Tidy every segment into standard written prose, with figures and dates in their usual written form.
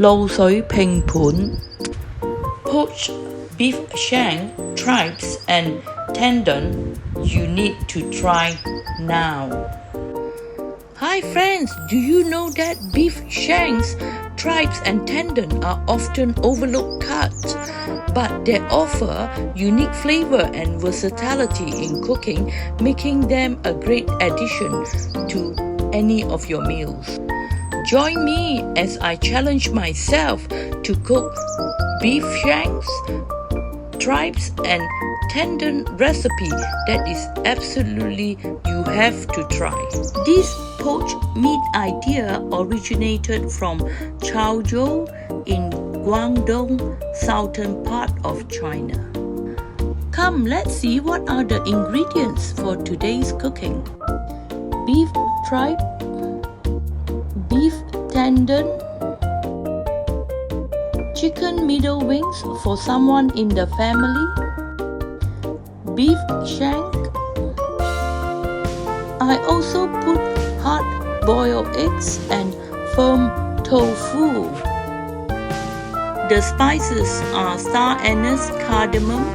滷水拼盤 Poached beef shank, tripes and tendon you need to try now. Hi friends, do you know that beef shanks, tripes and tendon are often overlooked cuts, but they offer unique flavor and versatility in cooking, making them a great addition to any of your meals. Join me as I challenge myself to cook beef shanks, tripes and tendon recipe that is absolutely you have to try. This poached meat idea originated from Chaozhou in Guangdong, southern part of China. Come, let's see what are the ingredients for today's cooking. Beef tripe, beef tendon, chicken middle wings for someone in the family, beef shank. I also put hard-boiled eggs and firm tofu. The spices are star anise, cardamom,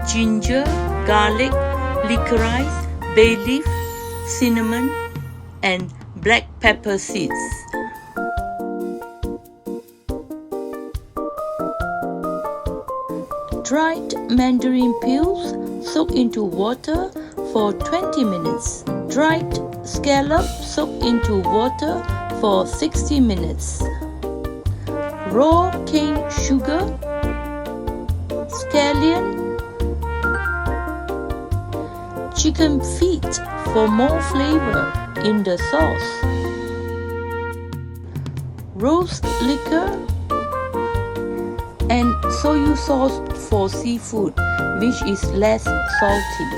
ginger, garlic, licorice, bay leaf, cinnamon, and black pepper seeds. Dried mandarin peels soak into water for 20 minutes. Dried scallop soak into water for 60 minutes. Raw cane sugar, scallion, chicken feet for more flavor in the sauce, rose liquor, and soy sauce for seafood, which is less salty.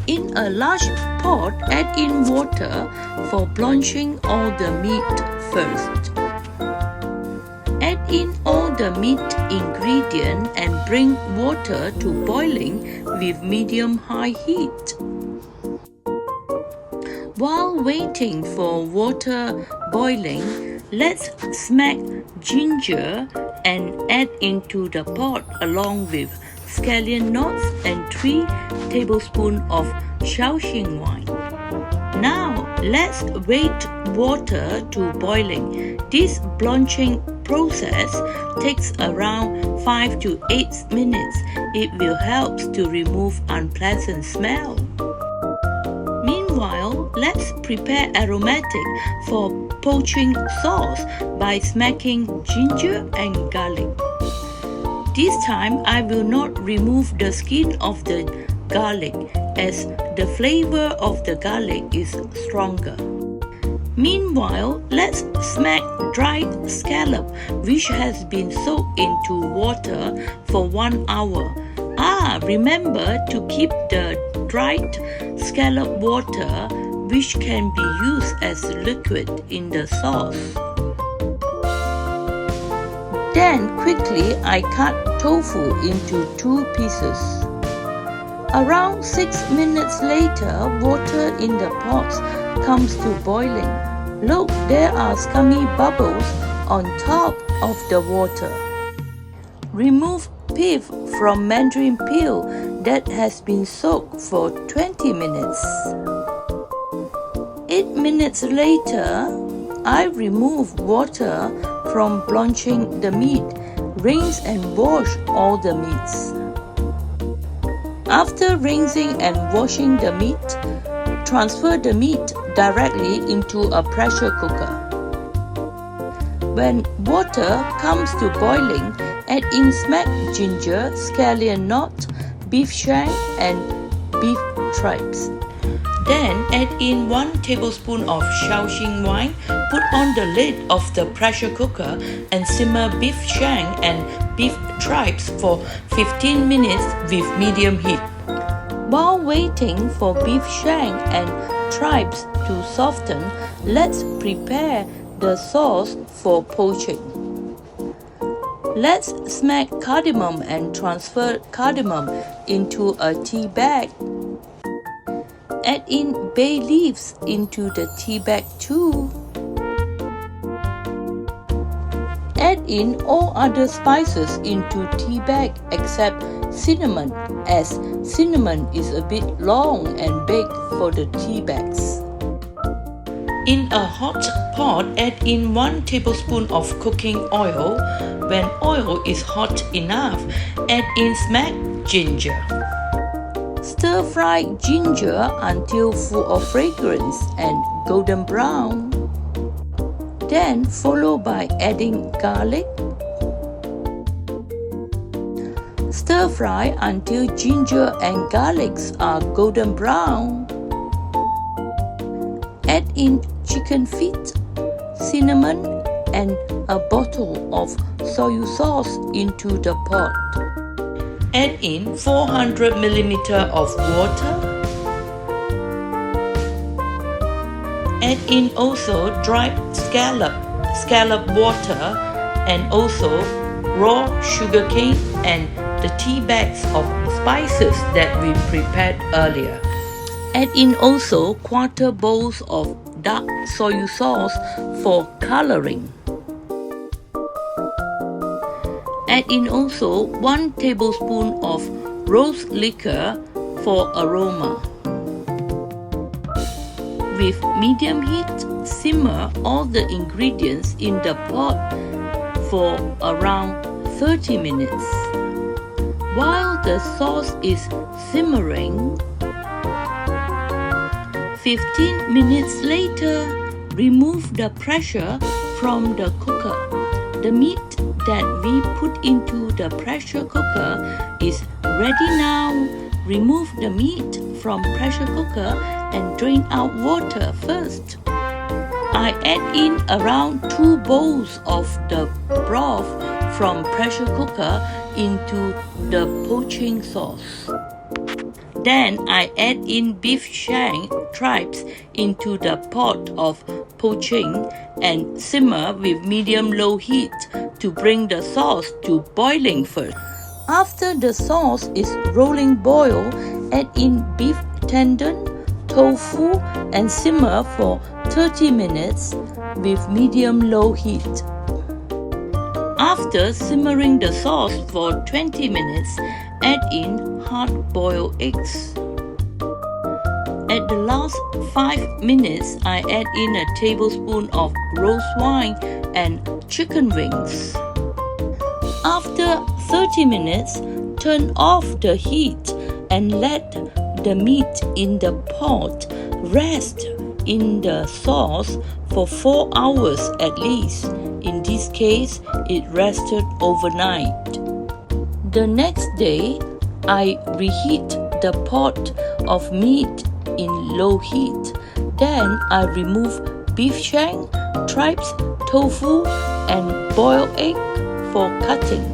In a large pot, add in water for blanching all the meat first. Add in all the meat ingredient and bring water to boiling with medium-high heat. While waiting for water boiling, let's smack ginger and add into the pot along with scallion nuts and 3 tablespoons of Shaoxing wine. Now let's wait water to boiling. This blanching process takes around 5 to 8 minutes. It will help to remove unpleasant smell. Meanwhile, let's prepare aromatic for poaching sauce by smacking ginger and garlic. This time, I will not remove the skin of the garlic as the flavor of the garlic is stronger. Meanwhile, let's smack dried scallop which has been soaked into water for 1 hour. Remember to keep the dried scallop water which can be used as liquid in the sauce. Then quickly I cut tofu into 2 pieces. Around 6 minutes later, water in the pot comes to boiling. Look, there are scummy bubbles on top of the water. Remove pith from mandarin peel that has been soaked for 20 minutes. 8 minutes later, I remove water from blanching the meat. Rinse and wash all the meats. After rinsing and washing the meat, transfer the meat directly into a pressure cooker. When water comes to boiling, add in smacked ginger, scallion nut, beef shank and beef tripes. Then add in 1 tablespoon of Shaoxing wine, put on the lid of the pressure cooker and simmer beef shank and beef tripes for 15 minutes with medium heat. While waiting for beef shank and tripes to soften, let's prepare the sauce for poaching. Let's smack cardamom and transfer cardamom into a tea bag. Add in bay leaves into the tea bag too. Add in all other spices into tea bag except cinnamon, as cinnamon is a bit long and big for the tea bags. In a hot pot, add in 1 tablespoon of cooking oil. When oil is hot enough, add in smacked ginger. Stir-fry ginger until full of fragrance and golden brown. Then follow by adding garlic. Stir-fry until ginger and garlics are golden brown. Add in chicken feet, cinnamon, and a bottle of soy sauce into the pot. Add in 400 ml of water. Add in also dried scallop water, and also raw sugarcane and the tea bags of spices that we prepared earlier. Add in also 1/4 bowls of dark soy sauce for coloring. Add in also 1 tablespoon of rose liquor for aroma. With medium heat, simmer all the ingredients in the pot for around 30 minutes. While the sauce is simmering, 15 minutes later, remove the pressure from the cooker. The meat that we put into the pressure cooker is ready now. Remove the meat from pressure cooker and drain out water first. I add in around 2 bowls of the broth from pressure cooker into the poaching sauce. Then I add in beef shank tripes into the pot of poaching and simmer with medium-low heat to bring the sauce to boiling first. After the sauce is rolling boil, add in beef tendon, tofu, and simmer for 30 minutes with medium-low heat. After simmering the sauce for 20 minutes, add in hard-boiled eggs. At the last 5 minutes, I add in a tablespoon of roast wine and chicken wings. After 30 minutes, turn off the heat and let the meat in the pot rest in the sauce for 4 hours at least. In this case, it rested overnight. The next day, I reheat the pot of meat in low heat. Then I remove beef shank, tripes, tofu, and boiled egg for cutting.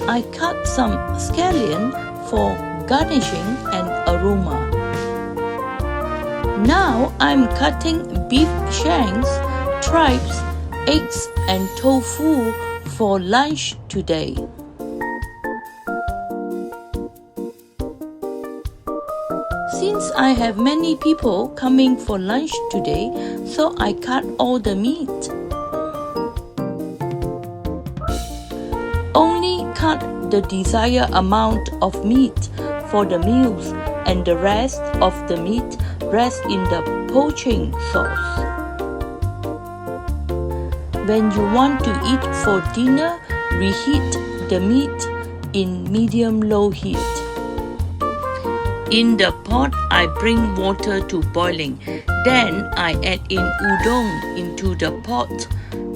I cut some scallion for garnishing and aroma. Now I'm cutting beef shanks, tripes, eggs, and tofu for lunch today. Since I have many people coming for lunch today, so I cut all the meat. Only cut the desired amount of meat for the meals, and the rest of the meat rests in the poaching sauce. When you want to eat for dinner, reheat the meat in medium-low heat. In the pot, I bring water to boiling. Then I add in udon into the pot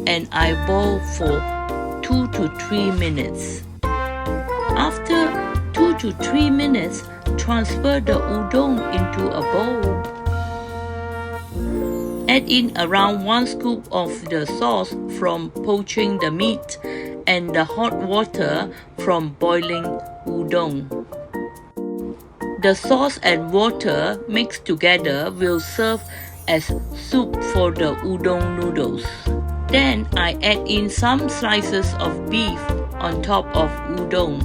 and I boil for 2 to 3 minutes. After 2 to 3 minutes, transfer the udon into a bowl. Add in around 1 scoop of the sauce from poaching the meat and the hot water from boiling udon. The sauce and water mixed together will serve as soup for the udon noodles. Then I add in some slices of beef on top of udon.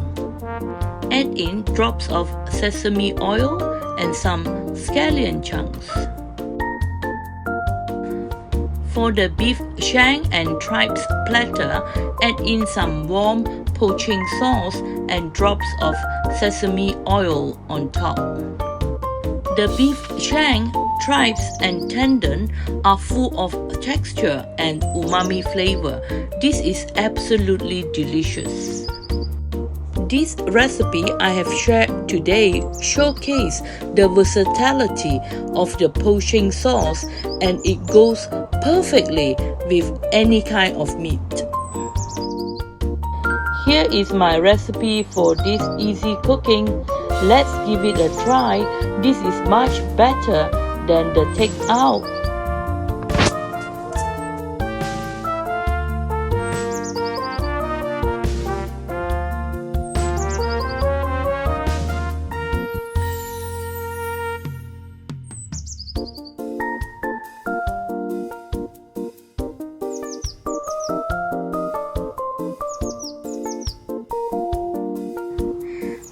Add in drops of sesame oil and some scallion chunks. For the beef shank and tripes platter, add in some warm poaching sauce and drops of sesame oil on top. The beef shank, tripes and tendon are full of texture and umami flavor. This is absolutely delicious. This recipe I have shared today showcases the versatility of the poaching sauce, and it goes perfectly with any kind of meat. Here is my recipe for this easy cooking. Let's give it a try. This is much better than the takeout.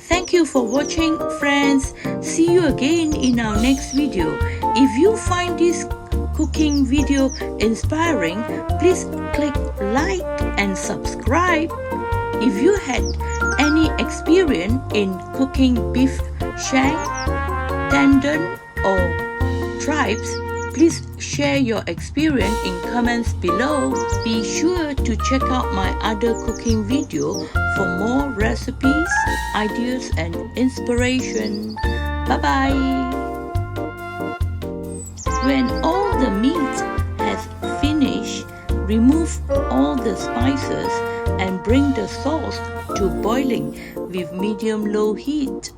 Thank you for watching, friends. See you again in our next video. If you find this cooking video inspiring, please click like and subscribe. If you had any experience in cooking beef shank, tendon or tripes, please share your experience in comments below. Be sure to check out my other cooking video for more recipes, ideas and inspiration. Bye bye. When all the meat has finished, remove all the spices and bring the sauce to boiling with medium-low heat.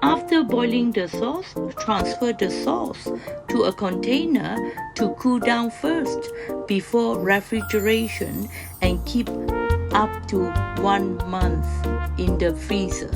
After boiling the sauce, transfer the sauce to a container to cool down first before refrigeration and keep up to 1 month in the freezer.